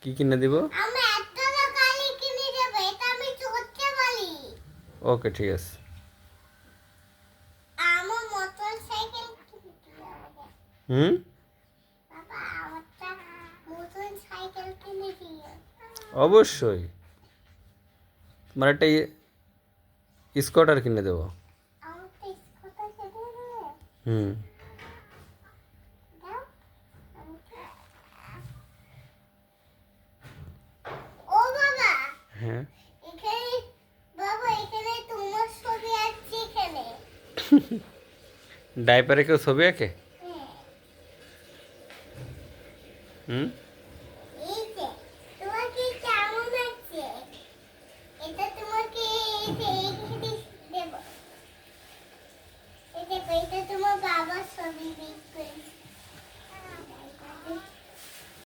কি কিনে দিব? আমি একটা গাড়ি কিনে দেব, এটা আমি চড়তে পারি। ওকে, ঠিক আছে। আমার মোটরসাইকেল কিনে দিও। হুম। বাবা আমারটা মোটরসাইকেল কিনে দিও। অবশ্যই। মানে একটা স্কুটার কিনে দেবো। আমারটা স্কুটার কিনে দিও। হুম। দাও আমাকে। ও বাবা, হ্যাঁ। এখানে বাবা এখানে তোমার ছবি আছে এখানে। ডাইপারে কেউ ছবি আঁকে? হ্যাঁ। হুম।